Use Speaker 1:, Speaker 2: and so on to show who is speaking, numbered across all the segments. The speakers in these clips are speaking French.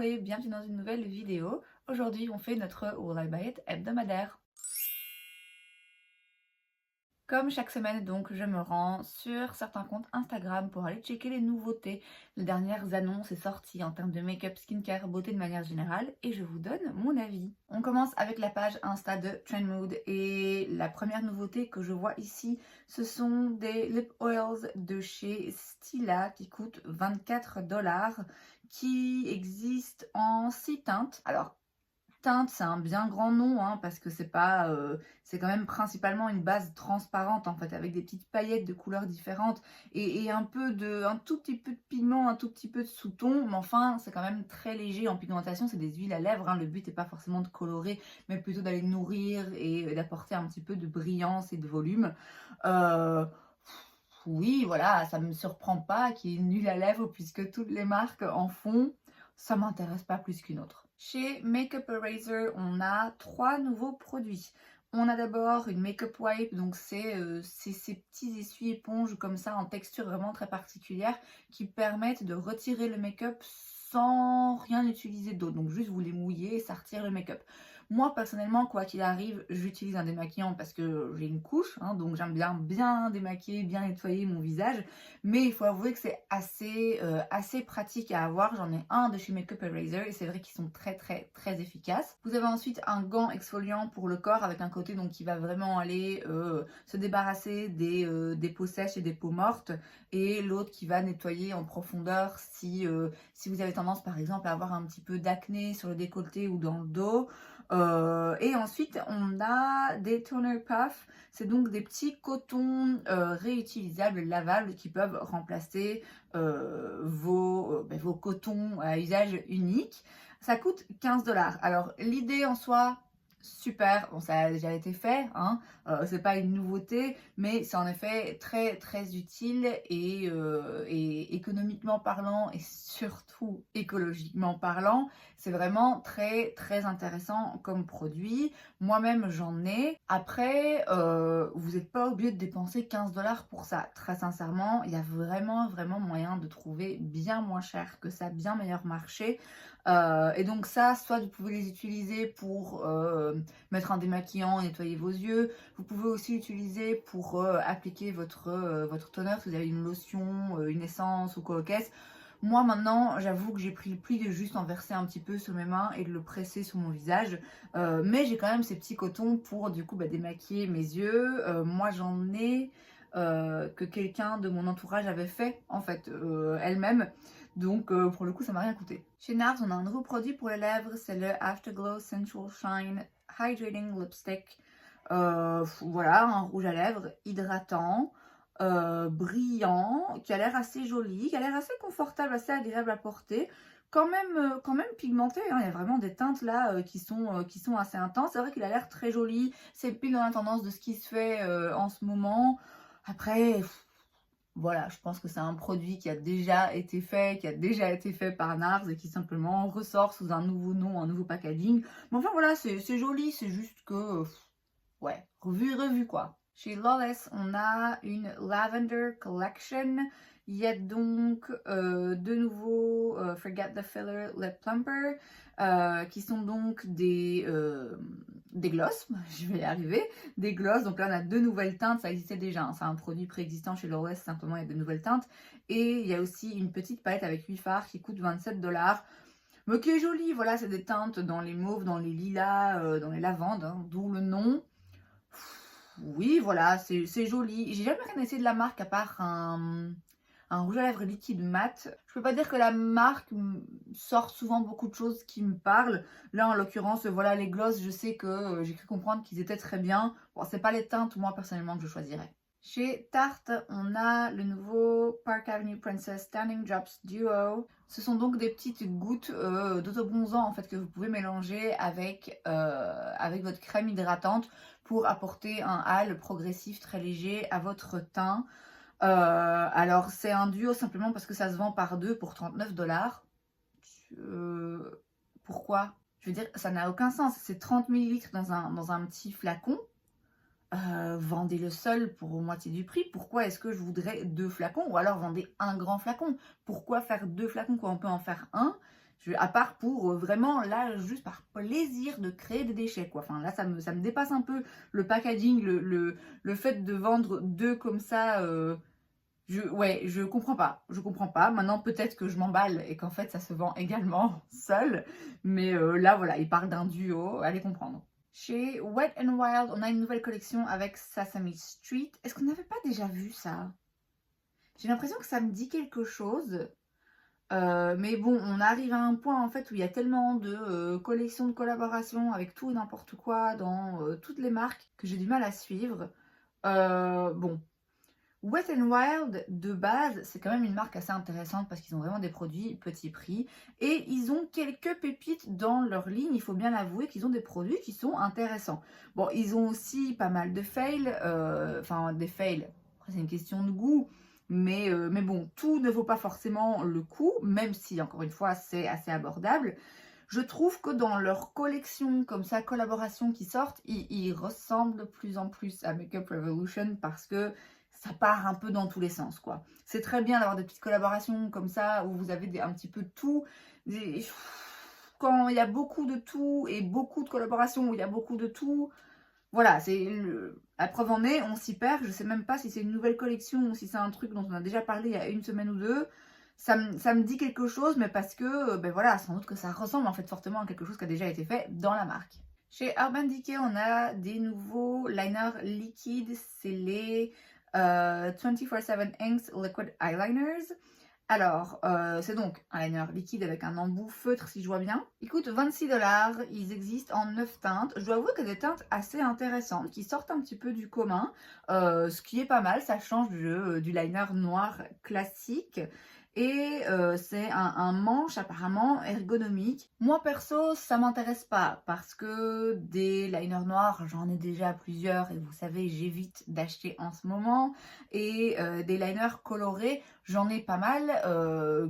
Speaker 1: et bienvenue dans une nouvelle vidéo. Aujourd'hui, on fait notre Will I Buy It hebdomadaire. Comme chaque semaine, donc, je me rends sur certains comptes Instagram pour aller checker les nouveautés, les dernières annonces et sorties en termes de make-up, skincare, beauté de manière générale et je vous donne mon avis. On commence avec la page Insta de Trendmood et la première nouveauté que je vois ici, ce sont des lip oils de chez Stila qui coûtent 24 $, qui existent en 6 teintes. Alors, teinte, c'est un bien grand nom hein, parce que c'est pas, c'est quand même principalement une base transparente en fait avec des petites paillettes de couleurs différentes et un tout petit peu de pigment, un tout petit peu de sous-ton, mais enfin c'est quand même très léger en pigmentation. C'est des huiles à lèvres, hein. Le but n'est pas forcément de colorer, mais plutôt d'aller nourrir et d'apporter un petit peu de brillance et de volume. Euh, oui, voilà, ça me surprend pas qu'il y ait une huile à lèvres puisque toutes les marques en font. Ça m'intéresse pas plus qu'une autre. Chez Makeup Eraser, on a 3 nouveaux produits. On a d'abord une Makeup Wipe, donc c'est ces petits essuie-éponges comme ça en texture vraiment très particulière qui permettent de retirer le make-up sans rien utiliser d'autre. Donc juste vous les mouillez et ça retire le make-up. Moi personnellement, quoi qu'il arrive, j'utilise un démaquillant parce que j'ai une couche, hein, donc j'aime bien démaquiller, bien nettoyer mon visage. Mais il faut avouer que c'est assez pratique à avoir. J'en ai un de chez Makeup Eraser et c'est vrai qu'ils sont très efficaces. Vous avez ensuite un gant exfoliant pour le corps avec un côté donc qui va vraiment aller se débarrasser des peaux sèches et des peaux mortes, et l'autre qui va nettoyer en profondeur si vous avez tendance par exemple à avoir un petit peu d'acné sur le décolleté ou dans le dos. Et ensuite on a des toner puffs. C'est donc des petits cotons réutilisables, lavables, qui peuvent remplacer vos cotons à usage unique. Ça coûte 15 $. Alors l'idée en soi, super, bon, ça a déjà été fait, hein, c'est pas une nouveauté, mais c'est en effet très utile et économiquement parlant et surtout écologiquement parlant, c'est vraiment très intéressant comme produit. Moi-même j'en ai. Après, vous n'êtes pas obligé de dépenser 15 $ pour ça. Très sincèrement, il y a vraiment moyen de trouver bien moins cher que ça, bien meilleur marché. Et donc ça, soit vous pouvez les utiliser pour mettre un démaquillant et nettoyer vos yeux. Vous pouvez aussi l'utiliser pour appliquer votre toner si vous avez une lotion, une essence ou quoi qu'est-ce. Moi maintenant, j'avoue que j'ai pris le pli de juste en verser un petit peu sur mes mains et de le presser sur mon visage. Mais j'ai quand même ces petits cotons pour du coup démaquiller mes yeux. Moi j'en ai que quelqu'un de mon entourage avait fait en fait elle-même. Donc pour le coup ça m'a rien coûté. Chez NARS on a un nouveau produit pour les lèvres, c'est le Afterglow Sensual Shine Hydrating Lipstick. Voilà, un rouge à lèvres hydratant, brillant, qui a l'air assez joli, qui a l'air assez confortable, assez agréable à porter. Quand même pigmenté, hein. Il y a vraiment des teintes là qui sont assez intenses. C'est vrai qu'il a l'air très joli, c'est pile dans la tendance de ce qui se fait en ce moment. Après, voilà, je pense que c'est un produit qui a déjà été fait par NARS et qui simplement ressort sous un nouveau nom, un nouveau packaging. Mais enfin voilà, c'est joli, c'est juste que, ouais, revu quoi. Chez Lawless, on a une Lavender Collection. Il y a donc de nouveau Forget the Filler Lip Plumper, qui sont donc des glosses, je vais y arriver, des glosses. Donc là, on a 2 nouvelles teintes, ça existait déjà, hein. C'est un produit préexistant chez Lawless, simplement il y a de nouvelles teintes. Et il y a aussi une petite palette avec 8 fards qui coûte 27 $. Mais qui est jolie, voilà, c'est des teintes dans les mauves, dans les lilas, dans les lavandes, hein, d'où le nom. Oui, voilà, c'est joli. J'ai jamais rien essayé de la marque à part un rouge à lèvres liquide mat. Je peux pas dire que la marque sort souvent beaucoup de choses qui me parlent. Là, en l'occurrence, voilà, les glosses, je sais que j'ai cru comprendre qu'ils étaient très bien. Bon, c'est pas les teintes, moi, personnellement, que je choisirais. Chez Tarte, on a le nouveau Park Avenue Princess Standing Drops Duo. Ce sont donc des petites gouttes d'autobronzant en fait que vous pouvez mélanger avec votre crème hydratante pour apporter un hâle progressif très léger à votre teint. Alors c'est un duo simplement parce que ça se vend par 2 pour 39 $. Pourquoi? Je veux dire, ça n'a aucun sens. C'est 30 ml dans un petit flacon. Vendez-le seul pour moitié du prix. Pourquoi est-ce que je voudrais 2 flacons? Ou alors vendez un grand flacon. Pourquoi faire 2 flacons quand on peut en faire un? À part pour vraiment, là, juste par plaisir de créer des déchets, quoi. Enfin, là, ça me dépasse un peu le packaging, le fait de vendre deux comme ça. Ouais, je comprends pas. Je comprends pas. Maintenant, peut-être que je m'emballe et qu'en fait, ça se vend également seul. Mais là, voilà, il parle d'un duo. Allez comprendre. Chez Wet n Wild, on a une nouvelle collection avec Sesame Street. Est-ce qu'on n'avait pas déjà vu ça? J'ai l'impression que ça me dit quelque chose. Mais bon, on arrive à un point en fait où il y a tellement de collections de collaborations avec tout et n'importe quoi dans toutes les marques que j'ai du mal à suivre. Bon, Wet n Wild de base, c'est quand même une marque assez intéressante parce qu'ils ont vraiment des produits petit prix et ils ont quelques pépites dans leur ligne. Il faut bien avouer qu'ils ont des produits qui sont intéressants. Bon, ils ont aussi pas mal de fails, enfin des fails. Après, c'est une question de goût. Mais bon, tout ne vaut pas forcément le coup, même si, encore une fois, c'est assez abordable. Je trouve que dans leur collection, comme ça, collaboration qui sortent, ils ressemblent de plus en plus à Makeup Revolution parce que ça part un peu dans tous les sens, quoi. C'est très bien d'avoir des petites collaborations comme ça, où vous avez un petit peu de tout. Quand il y a beaucoup de tout et beaucoup de collaborations où il y a beaucoup de tout, voilà, la preuve en est, on s'y perd. Je sais même pas si c'est une nouvelle collection ou si c'est un truc dont on a déjà parlé il y a une semaine ou deux. Ça me dit quelque chose, mais parce que, ben voilà, sans doute que ça ressemble en fait fortement à quelque chose qui a déjà été fait dans la marque. Chez Urban Decay, on a des nouveaux liners liquides. C'est les 24/7 Inks Liquid Eyeliners. Alors, c'est donc un liner liquide avec un embout feutre, si je vois bien. Il coûte 26 $. Ils existent en 9 teintes. Je dois avouer qu'il y a des teintes assez intéressantes qui sortent un petit peu du commun. Ce qui est pas mal, ça change du liner noir classique. Et c'est un manche apparemment ergonomique. Moi perso, ça m'intéresse pas parce que des liners noirs, j'en ai déjà plusieurs et vous savez, j'évite d'acheter en ce moment. Et des liners colorés, j'en ai pas mal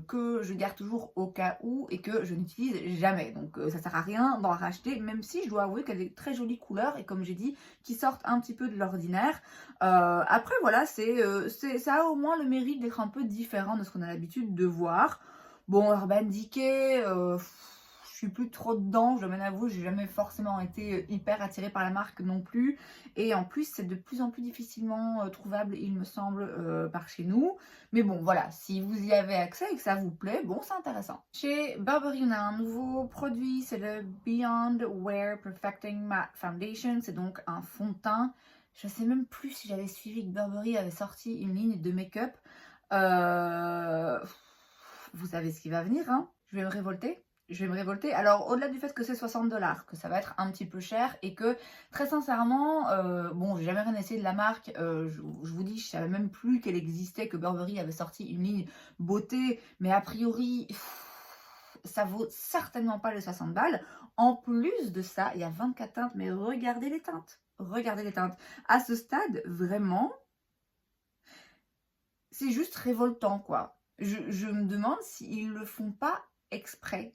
Speaker 1: que je garde toujours au cas où et que je n'utilise jamais. Donc ça sert à rien d'en racheter, même si je dois avouer qu'elle a des très jolies couleurs et comme j'ai dit, qui sortent un petit peu de l'ordinaire. Après voilà, ça a au moins le mérite d'être un peu différent de ce qu'on a l'habitude de voir. Bon, Urban Decay, je suis plus trop dedans, je dois bien avouer, j'ai jamais forcément été hyper attirée par la marque non plus. Et en plus, c'est de plus en plus difficilement trouvable, il me semble, par chez nous. Mais bon, voilà, si vous y avez accès et que ça vous plaît, bon, c'est intéressant. Chez Burberry, on a un nouveau produit, c'est le Beyond Wear Perfecting Matte Foundation. C'est donc un fond de teint. Je sais même plus si j'avais suivi que Burberry avait sorti une ligne de make-up. Vous savez ce qui va venir, hein. Je vais me révolter. Je vais me révolter. Alors, au-delà du fait que c'est 60 $, que ça va être un petit peu cher et que, très sincèrement, bon, j'ai jamais rien essayé de la marque. Je vous dis, je savais même plus qu'elle existait, que Burberry avait sorti une ligne beauté. Mais a priori, ça vaut certainement pas les 60 $. En plus de ça, il y a 24 teintes. Mais regardez les teintes. Regardez les teintes. À ce stade, vraiment, c'est juste révoltant, quoi. Je me demande s'ils le font pas exprès.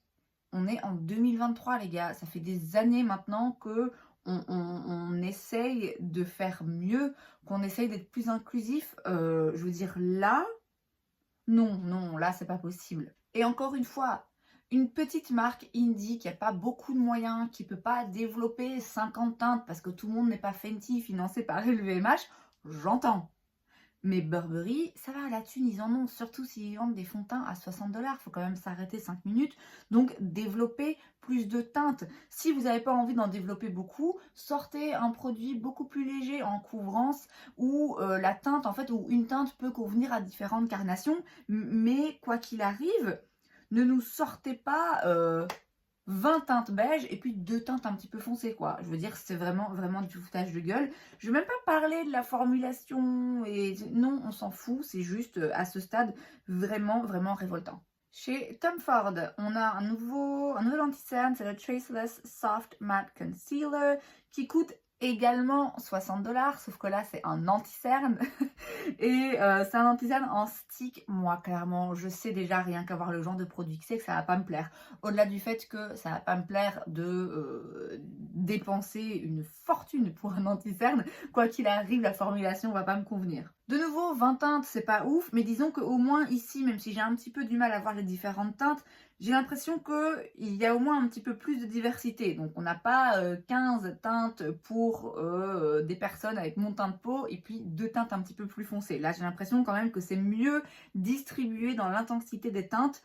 Speaker 1: On est en 2023, les gars. Ça fait des années maintenant que on essaye de faire mieux, qu'on essaye d'être plus inclusif. Je veux dire, là, non, là, c'est pas possible. Et encore une fois, une petite marque indie qui n'a pas beaucoup de moyens, qui peut pas développer 50 teintes parce que tout le monde n'est pas Fenty, financé par LVMH, j'entends. Mais Burberry, ça va, la thune, ils en ont. Surtout s'ils vendent des fonds de teint à 60 $. Il faut quand même s'arrêter 5 minutes. Donc, développer plus de teintes. Si vous n'avez pas envie d'en développer beaucoup, sortez un produit beaucoup plus léger en couvrance où la teinte, en fait, où une teinte peut convenir à différentes carnations. Mais quoi qu'il arrive, ne nous sortez pas 20 teintes beige et puis 2 teintes un petit peu foncées, quoi. Je veux dire, c'est vraiment du foutage de gueule. Je vais même pas parler de la formulation et non, on s'en fout, c'est juste à ce stade vraiment révoltant. Chez Tom Ford, on a un nouvel anti-cerne, c'est le Traceless Soft Matte Concealer qui coûte également 60 $, sauf que là c'est un anti-cerne et c'est un anti-cerne en stick. Moi clairement je sais déjà rien qu'à voir le genre de produit que c'est que ça va pas me plaire, au-delà du fait que ça va pas me plaire de dépenser une fortune pour un anti-cerne, quoi qu'il arrive la formulation va pas me convenir. De nouveau, 20 teintes, c'est pas ouf, mais disons qu'au moins ici, même si j'ai un petit peu du mal à voir les différentes teintes, j'ai l'impression qu'il y a au moins un petit peu plus de diversité. Donc on n'a pas 15 teintes pour des personnes avec mon teint de peau et puis 2 teintes un petit peu plus foncées. Là, j'ai l'impression quand même que c'est mieux distribué dans l'intensité des teintes.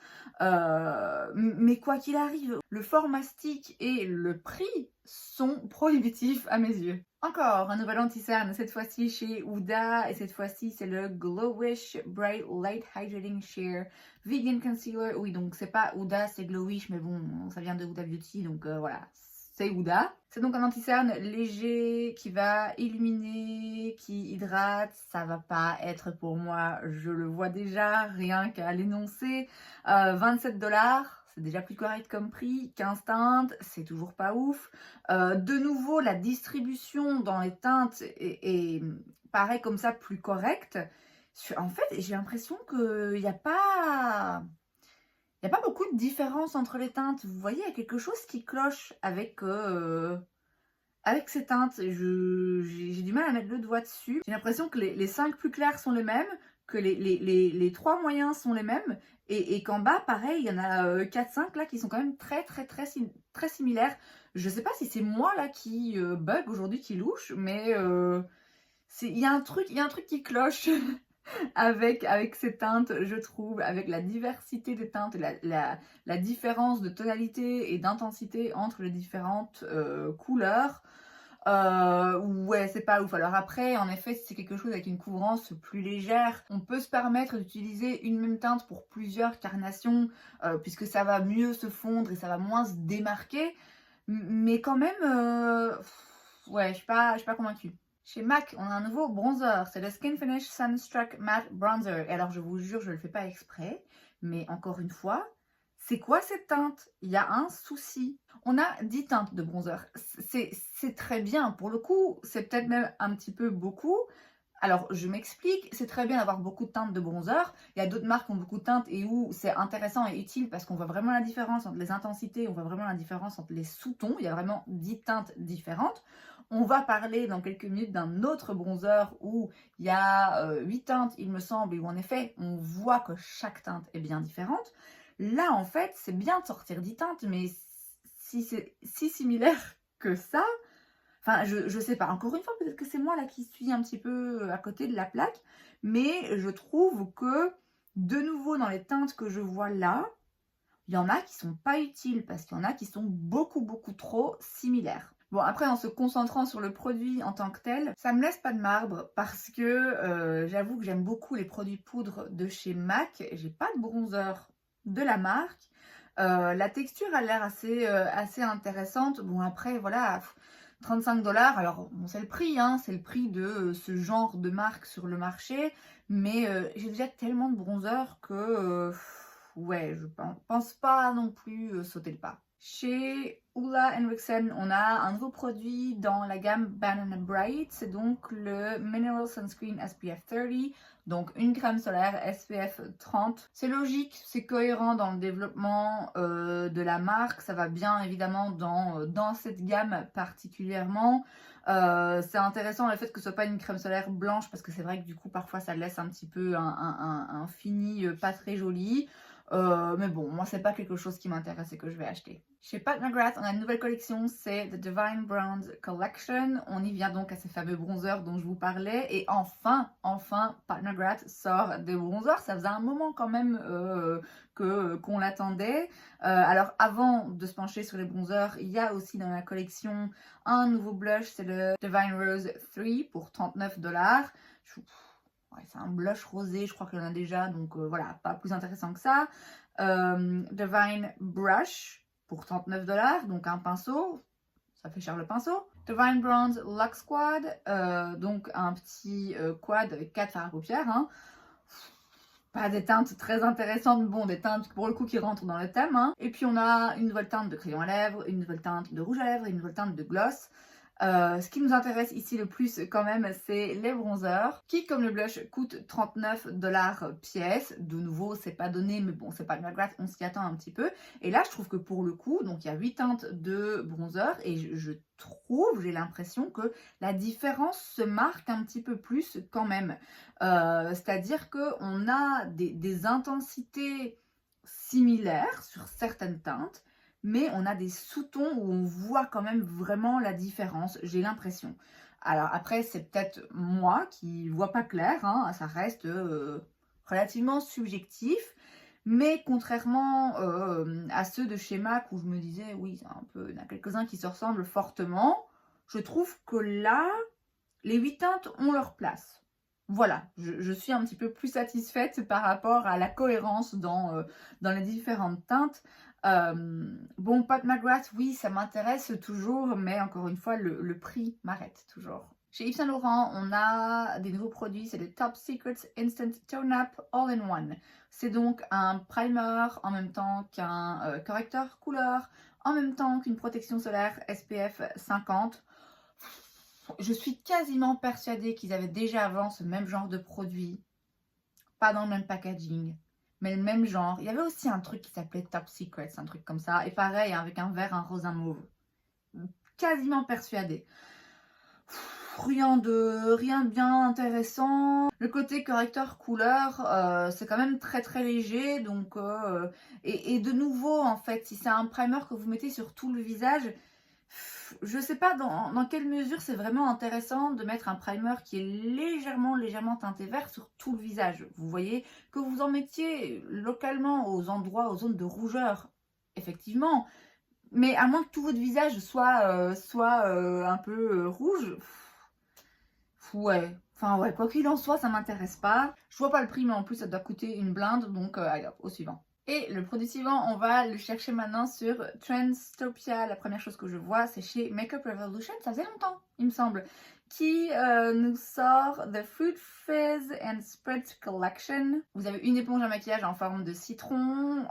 Speaker 1: Mais quoi qu'il arrive, le format stick et le prix sont prohibitifs à mes yeux. Encore un nouvel anti-cerne, cette fois-ci chez Huda, et cette fois-ci c'est le Glowish Bright Light Hydrating Sheer Vegan Concealer. Oui, donc c'est pas Huda, c'est Glowish, mais bon, ça vient de Huda Beauty, donc voilà, c'est Huda. C'est donc un anti-cerne léger qui va illuminer, qui hydrate. Ça va pas être pour moi, je le vois déjà, rien qu'à l'énoncer. 27 $. C'est déjà plus correct comme prix. 15 teintes, c'est toujours pas ouf. De nouveau, la distribution dans les teintes paraît comme ça plus correcte. En fait, j'ai l'impression qu'il n'y a pas... Il n'y a pas beaucoup de différence entre les teintes. Vous voyez, il y a quelque chose qui cloche avec ces teintes. J'ai du mal à mettre le doigt dessus. J'ai l'impression que les 5 plus clairs sont les mêmes, que les 3 moyens sont les mêmes, et qu'en bas, pareil, il y en a 4-5 là qui sont quand même très similaires. Je sais pas si c'est moi là qui bug aujourd'hui, qui louche, mais il y a un truc qui cloche avec ces teintes, je trouve, avec la diversité des teintes, la différence de tonalité et d'intensité entre les différentes couleurs. Ouais, c'est pas ouf. Alors après, en effet, si c'est quelque chose avec une couvrance plus légère, on peut se permettre d'utiliser une même teinte pour plusieurs carnations, puisque ça va mieux se fondre et ça va moins se démarquer. Mais quand même, ouais, je suis pas convaincue. Chez MAC, on a un nouveau bronzer, c'est le Skin Finish Sunstruck Matte Bronzer. Et alors, je vous jure, je ne le fais pas exprès, mais encore une fois, c'est quoi cette teinte? Il y a un souci. On a 10 teintes de bronzer. C'est très bien. Pour le coup, c'est peut-être même un petit peu beaucoup. Alors, je m'explique, c'est très bien d'avoir beaucoup de teintes de bronzer. Il y a d'autres marques qui ont beaucoup de teintes et où c'est intéressant et utile parce qu'on voit vraiment la différence entre les intensités, on voit vraiment la différence entre les sous-tons. Il y a vraiment 10 teintes différentes. On va parler dans quelques minutes d'un autre bronzer où il y a 8 teintes, il me semble, et où en effet, on voit que chaque teinte est bien différente. Là, en fait, c'est bien de sortir 10 teintes, mais si c'est si similaire que ça, enfin, je sais pas. Encore une fois, peut-être que c'est moi là qui suis un petit peu à côté de la plaque. Mais je trouve que, de nouveau, dans les teintes que je vois là, il y en a qui sont pas utiles parce qu'il y en a qui sont beaucoup trop similaires. Bon, après, en se concentrant sur le produit en tant que tel, ça me laisse pas de marbre parce que j'avoue que j'aime beaucoup les produits poudre de chez MAC. J'ai pas de bronzer de la marque. La texture a l'air assez intéressante. Bon, après, voilà... 35 $, alors bon, c'est le prix, hein, c'est le prix de ce genre de marque sur le marché, mais j'ai déjà tellement de bronzers que, ouais, je pense pas non plus sauter le pas. Chez Hoola & Rixen, on a un nouveau produit dans la gamme Banana Bright, c'est donc le Mineral Sunscreen SPF 30, donc une crème solaire SPF 30. C'est logique, c'est cohérent dans le développement de la marque, ça va bien évidemment dans cette gamme particulièrement. C'est intéressant le fait que ce soit pas une crème solaire blanche parce que c'est vrai que du coup parfois ça laisse un petit peu un fini pas très joli. Mais bon, moi c'est pas quelque chose qui m'intéresse et que je vais acheter. Chez Pat McGrath, on a une nouvelle collection, c'est The Divine Bronze Collection. On y vient donc à ces fameux bronzers dont je vous parlais. Et enfin, Pat McGrath sort des bronzers. Ça faisait un moment quand même qu'on l'attendait. Alors avant de se pencher sur les bronzers, il y a aussi dans la collection un nouveau blush, c'est le Divine Rose 3 pour 39 $. Ouais, c'est un blush rosé, je crois qu'il y en a déjà, donc voilà, pas plus intéressant que ça. Divine Brush pour 39 $, donc un pinceau, ça fait cher le pinceau. Divine Bronze Luxe Squad, donc un petit quad avec 4 fards à paupières. Hein. Pas des teintes très intéressantes, bon, des teintes pour le coup qui rentrent dans le thème. Hein. Et puis on a une nouvelle teinte de crayon à lèvres, une nouvelle teinte de rouge à lèvres et une nouvelle teinte de gloss. Ce qui nous intéresse ici le plus quand même, c'est les bronzers, qui comme le blush coûtent 39 $ pièce. De nouveau, c'est pas donné, mais bon, c'est pas de McGrath, on s'y attend un petit peu. Et là, je trouve que pour le coup, donc il y a 8 teintes de bronzer, et je trouve, j'ai l'impression que la différence se marque un petit peu plus quand même. C'est-à-dire qu'on a des intensités similaires sur certaines teintes, mais on a des sous-tons où on voit quand même vraiment la différence, j'ai l'impression. Alors après, c'est peut-être moi qui vois pas clair, hein, ça reste relativement subjectif, mais contrairement à ceux de chez MAC où je me disais, oui, il y en a quelques-uns qui se ressemblent fortement, je trouve que là, les 8 teintes ont leur place. Voilà, je suis un petit peu plus satisfaite par rapport à la cohérence dans les différentes teintes. Bon, Pat McGrath, oui, ça m'intéresse toujours, mais encore une fois, le prix m'arrête toujours. Chez Yves Saint Laurent, on a des nouveaux produits, c'est le Top Secrets Instant Tone Up All-in-One. C'est donc un primer en même temps qu'un correcteur couleur, en même temps qu'une protection solaire SPF 50. Je suis quasiment persuadée qu'ils avaient déjà avant ce même genre de produit. Pas dans le même packaging, mais le même genre. Il y avait aussi un truc qui s'appelait Top Secrets, un truc comme ça. Et pareil, avec un vert, un rose, un mauve. Quasiment persuadée. Rien de bien intéressant. Le côté correcteur couleur, c'est quand même très très léger. Donc, et de nouveau, en fait, si c'est un primer que vous mettez sur tout le visage, je sais pas dans quelle mesure c'est vraiment intéressant de mettre un primer qui est légèrement teinté vert sur tout le visage. Vous voyez, que vous en mettiez localement aux endroits, aux zones de rougeur, effectivement, mais à moins que tout votre visage soit un peu rouge, ouais. Enfin ouais, quoi qu'il en soit, ça m'intéresse pas. Je vois pas le prix, mais en plus ça doit coûter une blinde, donc allez hop, au suivant. Et le produit suivant, on va le chercher maintenant sur Trendstopia. La première chose que je vois, c'est chez Makeup Revolution, ça faisait longtemps, il me semble, qui nous sort The Fruit Fizz and Spread Collection. Vous avez une éponge à maquillage en forme de citron,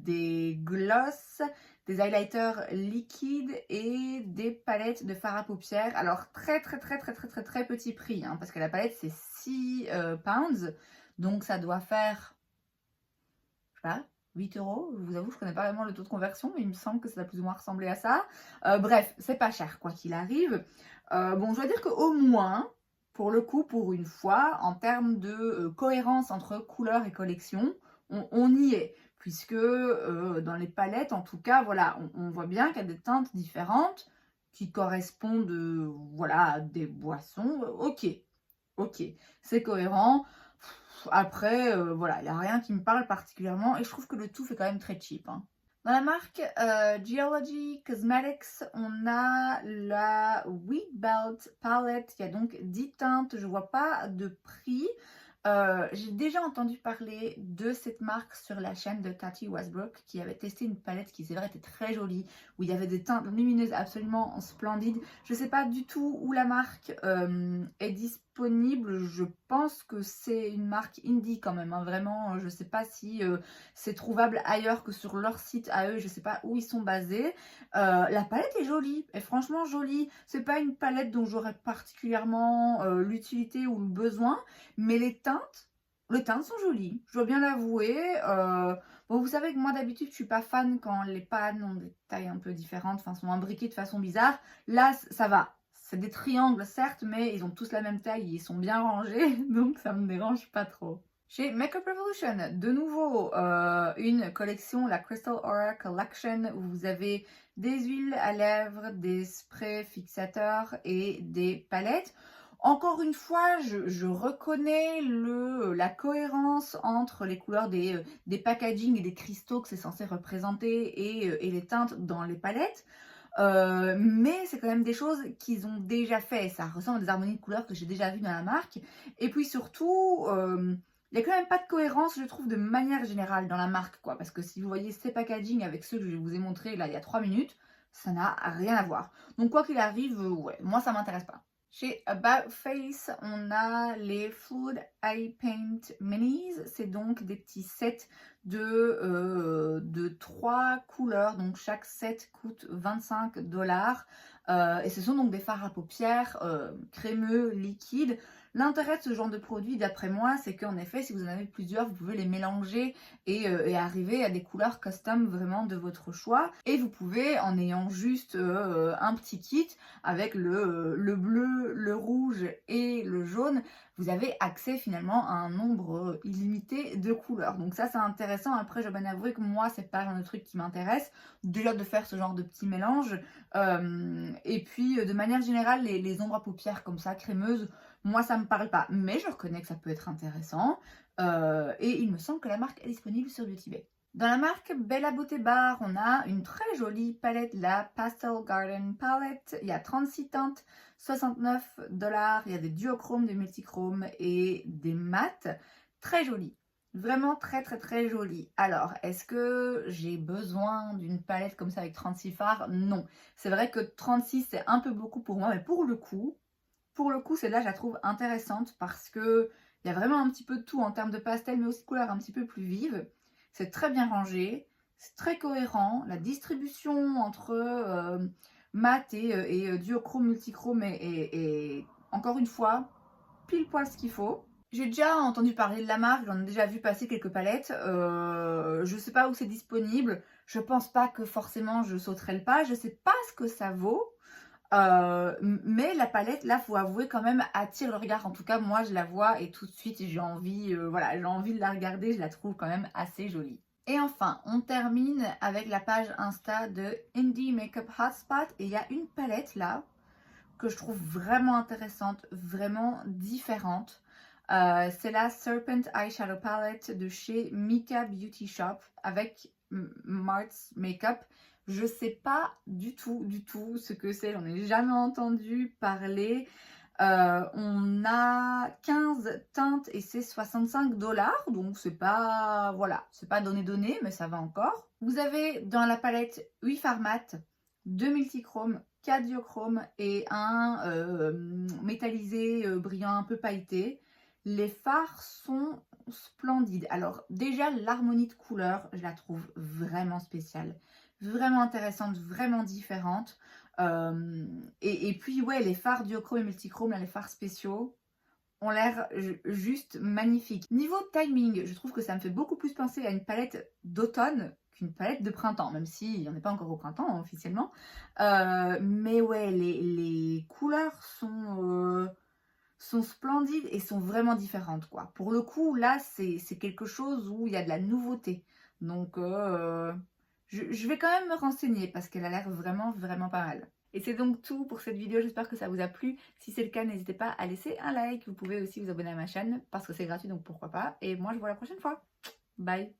Speaker 1: des gloss, des highlighters liquides et des palettes de fard à paupières. Alors très petit prix, hein, parce que la palette c'est 6 pounds, donc ça doit faire 8 €. Je vous avoue, je connais pas vraiment le taux de conversion, mais il me semble que ça doit plus ou moins ressembler à ça. Bref, c'est pas cher quoi qu'il arrive. Bon, je dois dire qu'au moins, pour le coup, pour une fois, en termes de cohérence entre couleur et collection, on y est. Puisque dans les palettes, en tout cas, voilà, on voit bien qu'il y a des teintes différentes qui correspondent voilà, à des boissons. Ok, c'est cohérent. Après, voilà, il n'y a rien qui me parle particulièrement et je trouve que le tout fait quand même très cheap, hein. Dans la marque Geology Cosmetics, on a la Wheat Belt Palette. Il y a donc 10 teintes, je ne vois pas de prix. J'ai déjà entendu parler de cette marque sur la chaîne de Tati Westbrook qui avait testé une palette qui c'est vrai était très jolie, où il y avait des teintes lumineuses absolument splendides. Je ne sais pas du tout où la marque est disponible. Je pense que c'est une marque indie quand même, hein. Vraiment, je ne sais pas si c'est trouvable ailleurs que sur leur site à eux. Je ne sais pas où ils sont basés. La palette est jolie, est franchement jolie. C'est pas une palette dont j'aurais particulièrement l'utilité ou le besoin, mais les teintes sont jolies, je dois bien l'avouer. Bon, vous savez que moi d'habitude je suis pas fan quand les pannes ont des tailles un peu différentes, enfin sont imbriquées de façon bizarre. Là ça va, c'est des triangles certes, mais ils ont tous la même taille, ils sont bien rangés, donc ça me dérange pas trop. Chez Makeup Revolution, de nouveau, une collection, la Crystal Aura Collection, où vous avez des huiles à lèvres, des sprays fixateurs et des palettes. Encore une fois, je reconnais la cohérence entre les couleurs des packaging et des cristaux que c'est censé représenter et les teintes dans les palettes. Mais c'est quand même des choses qu'ils ont déjà fait. Ça ressemble à des harmonies de couleurs que j'ai déjà vues dans la marque. Et puis surtout, il n'y a quand même pas de cohérence, je trouve, de manière générale dans la marque, quoi. Parce que si vous voyez ces packaging avec ceux que je vous ai montrés là il y a 3 minutes, ça n'a rien à voir. Donc quoi qu'il arrive, ouais, moi ça m'intéresse pas. Chez About Face, on a les Fluid Eye Paint Minis. C'est donc des petits sets de 3 couleurs, donc chaque set coûte 25 $. Et ce sont donc des fards à paupières crémeux, liquides. L'intérêt de ce genre de produit, d'après moi, c'est qu'en effet, si vous en avez plusieurs, vous pouvez les mélanger et arriver à des couleurs custom vraiment de votre choix. Et vous pouvez, en ayant juste un petit kit avec le bleu, le rouge et le jaune, vous avez accès finalement à un nombre illimité de couleurs. Donc ça, c'est intéressant. Après, je dois bien avouer que moi, c'est pas un truc qui m'intéresse. Déjà de faire ce genre de petits mélanges. Et puis, de manière générale, les ombres à paupières comme ça, crémeuses, moi, ça me parle pas. Mais je reconnais que ça peut être intéressant. Et il me semble que la marque est disponible sur Beauty Bay. Dans la marque Bella Beauté Bar, on a une très jolie palette, la Pastel Garden Palette. Il y a 36 teintes, 69 $. Il y a des duochromes, des multichromes et des mats. Très jolie. Vraiment très très très jolie. Alors, est-ce que j'ai besoin d'une palette comme ça avec 36 fards? Non. C'est vrai que 36 c'est un peu beaucoup pour moi, mais pour le coup, celle-là, je la trouve intéressante parce que il y a vraiment un petit peu de tout en termes de pastel, mais aussi de couleurs un petit peu plus vives. C'est très bien rangé, c'est très cohérent. La distribution entre mat et duochrome, multichrome est encore une fois pile poil ce qu'il faut. J'ai déjà entendu parler de la marque, j'en ai déjà vu passer quelques palettes. Je sais pas où c'est disponible. Je pense pas que forcément je sauterai le pas. Je sais pas ce que ça vaut. Mais la palette, là, faut avouer quand même, attire le regard. En tout cas, moi, je la vois et tout de suite, j'ai envie, voilà, j'ai envie de la regarder. Je la trouve quand même assez jolie. Et enfin, on termine avec la page Insta de Indie Makeup Hotspot. Et il y a une palette là que je trouve vraiment intéressante, vraiment différente. C'est la Serpent Eyeshadow Palette de chez Mika Beauty Shop avec Mart's Makeup. Je sais pas du tout ce que c'est, j'en ai jamais entendu parler. On a 15 teintes et c'est 65 $, donc c'est pas, voilà, c'est pas donné, mais ça va encore. Vous avez dans la palette 8 fards mat, 2 multichromes, 4 duochromes et un métallisé brillant un peu pailleté. Les fards sont splendides. Alors déjà, l'harmonie de couleurs, je la trouve vraiment spéciale, vraiment intéressante, vraiment différente. Et puis ouais, les fards duochrome et multichrome, là, les fards spéciaux, ont l'air juste magnifiques. Niveau timing, je trouve que ça me fait beaucoup plus penser à une palette d'automne qu'une palette de printemps, même si on n'est pas encore au printemps hein, officiellement. Mais ouais, les couleurs sont splendides et sont vraiment différentes, quoi. Pour le coup, là, c'est quelque chose où il y a de la nouveauté. Donc, je vais quand même me renseigner parce qu'elle a l'air vraiment, vraiment pas mal. Et c'est donc tout pour cette vidéo, j'espère que ça vous a plu. Si c'est le cas, n'hésitez pas à laisser un like. Vous pouvez aussi vous abonner à ma chaîne parce que c'est gratuit, donc pourquoi pas. Et moi, je vous vois la prochaine fois. Bye!